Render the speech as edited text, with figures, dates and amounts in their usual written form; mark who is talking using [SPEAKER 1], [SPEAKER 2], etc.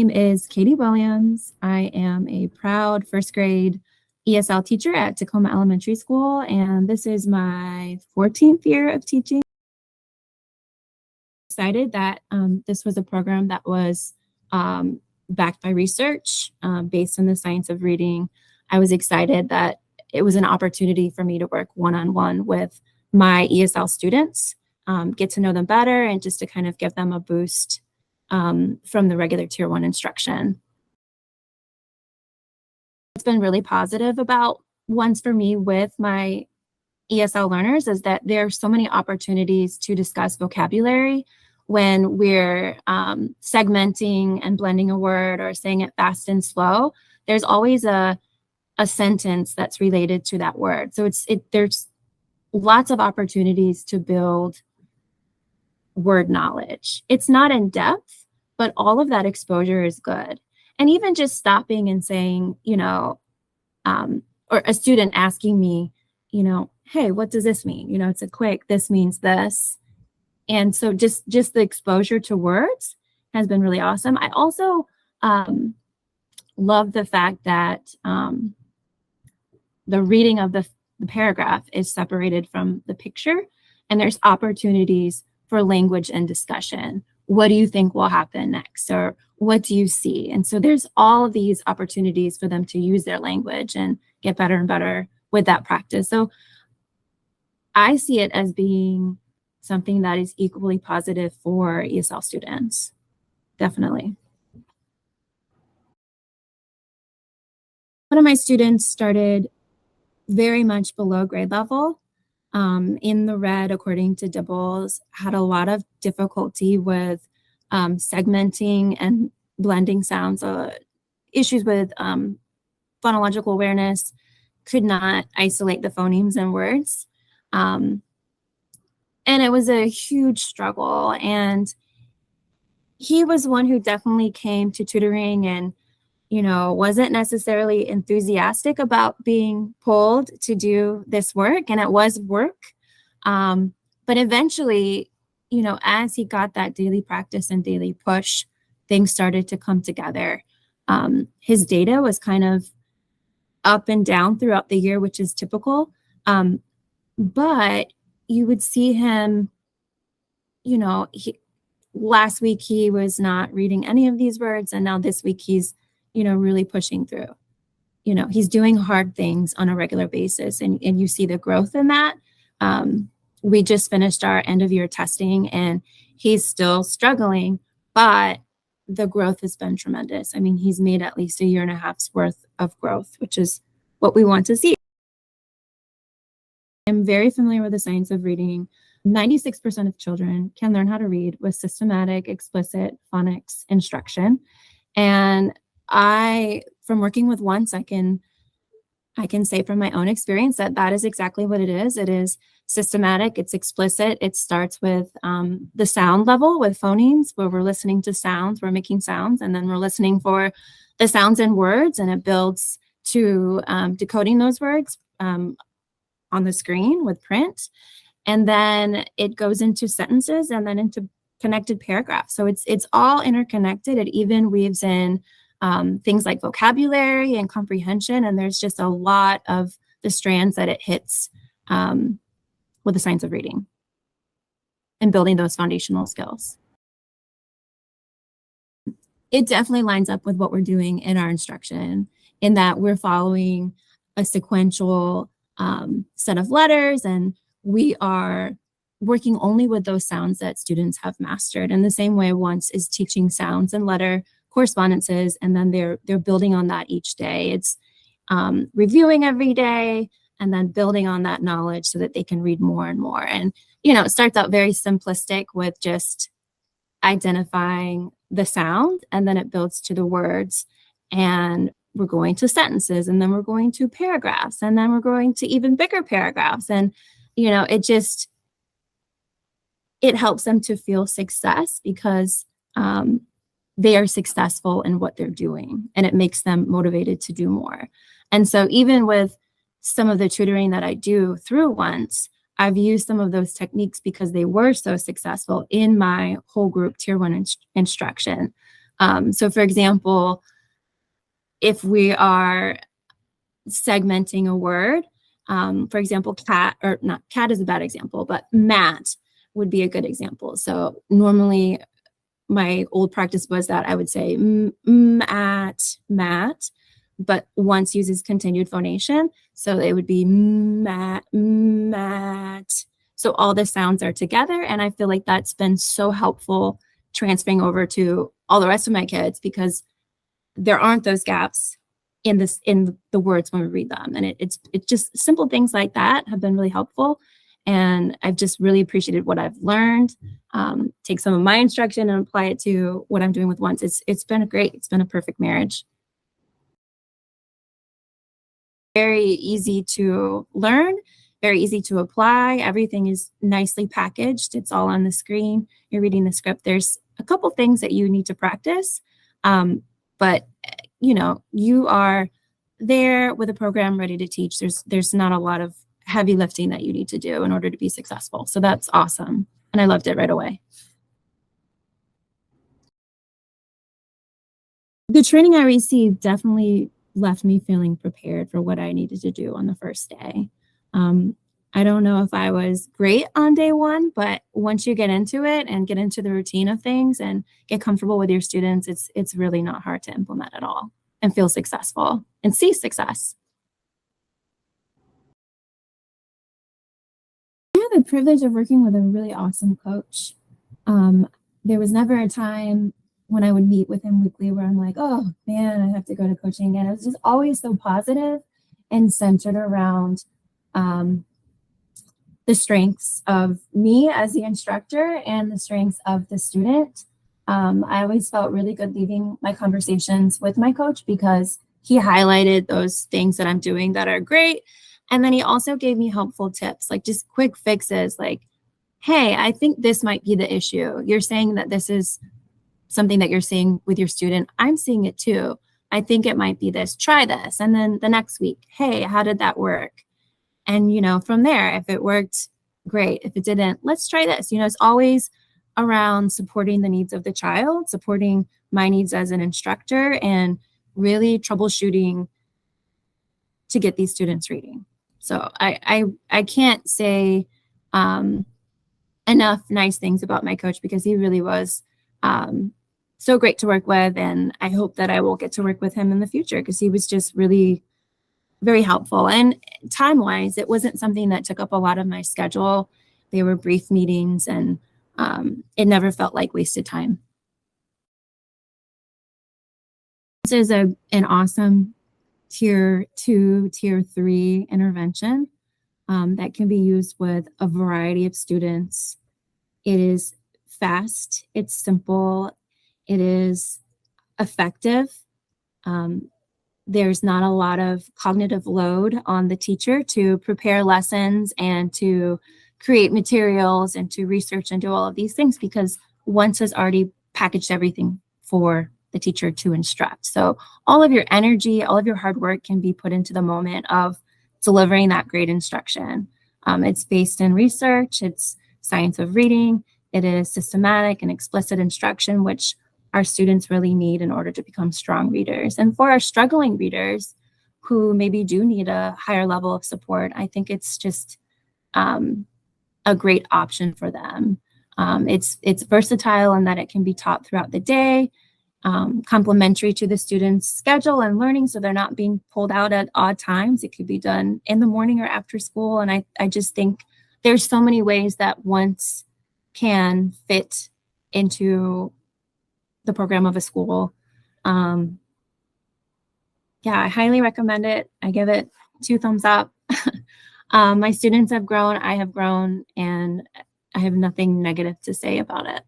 [SPEAKER 1] name is Katie Williams. I am a proud first grade ESL teacher at Tacoma Elementary School, and this is my 14th year of teaching. Excited that this was a program that was backed by research based on the science of reading. I was excited that it was an opportunity for me to work one-on-one with my ESL students, get to know them better, and just to kind of give them a boost from the regular Tier 1 instruction. What's been really positive about ones for me with my ESL learners is that there are so many opportunities to discuss vocabulary when we're segmenting and blending a word or saying it fast and slow. There's always a sentence that's related to that word. So there's lots of opportunities to build word knowledge. It's not in depth, but all of that exposure is good. And even just stopping and saying, or a student asking me, hey, what does this mean? It's a quick, this means this. And so just the exposure to words has been really awesome. I also love the fact that the reading of the paragraph is separated from the picture, and there's opportunities for language and discussion. What do you think will happen next? Or what do you see? And so there's all of these opportunities for them to use their language and get better and better with that practice. So I see it as being something that is equally positive for ESL students, definitely. One of my students started very much below grade level, in the red, according to Dibbles, had a lot of difficulty with segmenting and blending sounds, issues with phonological awareness, could not isolate the phonemes and words. And it was a huge struggle. And he was one who definitely came to tutoring and, wasn't necessarily enthusiastic about being pulled to do this work. And it was work. But eventually, as he got that daily practice and daily push, things started to come together. His data was kind of up and down throughout the year, which is typical. But you would see him, last week he was not reading any of these words, and now this week he's, really pushing through. He's doing hard things on a regular basis, and you see the growth in that. We just finished our end of year testing, and he's still struggling, but the growth has been tremendous. I mean, he's made at least a 1.5 years worth of growth, which is what we want to see. I'm very familiar with the science of reading. 96% of children can learn how to read with systematic, explicit phonics instruction. And from working with once, I can say from my own experience that is exactly what it is. It is systematic, it's explicit. It starts with the sound level with phonemes, where we're listening to sounds, we're making sounds, and then we're listening for the sounds in words, and it builds to decoding those words on the screen with print. And then it goes into sentences and then into connected paragraphs. So it's all interconnected. It even weaves in things like vocabulary and comprehension. And there's just a lot of the strands that it hits with the science of reading and building those foundational skills. It definitely lines up with what we're doing in our instruction, in that we're following a sequential set of letters, and we are working only with those sounds that students have mastered. In the same way, once is teaching sounds and letter correspondences, and then they're building on that each day. It's reviewing every day and then building on that knowledge so that they can read more and more. And, it starts out very simplistic with just identifying the sound, and then it builds to the words, and we're going to sentences, and then we're going to paragraphs, and then we're going to even bigger paragraphs. And, it helps them to feel success because they are successful in what they're doing, and it makes them motivated to do more. And so even with some of the tutoring that I do through Once, I've used some of those techniques because they were so successful in my whole group Tier 1 instruction. So for example, if we are segmenting a word, for example, cat, or not cat is a bad example, but mat would be a good example. So normally my old practice was that I would say mat, mat, but once uses continued phonation. So it would be mat, mat. So all the sounds are together. And I feel like that's been so helpful transferring over to all the rest of my kids, because there aren't those gaps in the words when we read them. And it's just simple things like that have been really helpful. And I've just really appreciated what I've learned. Take some of my instruction and apply it to what I'm doing with Once. It's been great. It's been a perfect marriage. Very easy to learn, very easy to apply. Everything is nicely packaged. It's all on the screen. You're reading the script. There's a couple things that you need to practice, but you are there with a program ready to teach. There's not a lot of heavy lifting that you need to do in order to be successful. So that's awesome. And I loved it right away. The training I received definitely left me feeling prepared for what I needed to do on the first day. Um, I don't know if I was great on day one, but once you get into it and get into the routine of things and get comfortable with your students, it's really not hard to implement at all and feel successful and see success. I had the privilege of working with a really awesome coach. Um, there was never a time when I would meet with him weekly where I'm like, oh man, I have to go to coaching again. It was just always so positive and centered around um, the strengths of me as the instructor and the strengths of the student. I always felt really good leaving my conversations with my coach because he highlighted those things that I'm doing that are great. And then he also gave me helpful tips, like just quick fixes, like, hey, I think this might be the issue. You're saying that this is something that you're seeing with your student. I'm seeing it too. I think it might be this. Try this. And then the next week, hey, how did that work? And, from there, if it worked, great. If it didn't, let's try this. It's always around supporting the needs of the child, supporting my needs as an instructor, and really troubleshooting to get these students reading. So I can't say enough nice things about my coach, because he really was so great to work with. And I hope that I will get to work with him in the future, because he was just really very helpful. And time-wise, it wasn't something that took up a lot of my schedule. They were brief meetings, and it never felt like wasted time. This is an awesome tier 2, tier 3 intervention that can be used with a variety of students. It is fast, it's simple, it is effective. There's not a lot of cognitive load on the teacher to prepare lessons and to create materials and to research and do all of these things, because Once has already packaged everything for the teacher to instruct. So all of your energy, all of your hard work can be put into the moment of delivering that great instruction. It's based in research, it's science of reading, it is systematic and explicit instruction, which our students really need in order to become strong readers. And for our struggling readers who maybe do need a higher level of support, I think it's just a great option for them. It's versatile in that it can be taught throughout the day, complementary to the student's schedule and learning, so they're not being pulled out at odd times. It could be done in the morning or after school. And I just think there's so many ways that Once can fit into the program of a school. Yeah, I highly recommend it. I give it 2 thumbs up. My students have grown, I have grown, and I have nothing negative to say about it.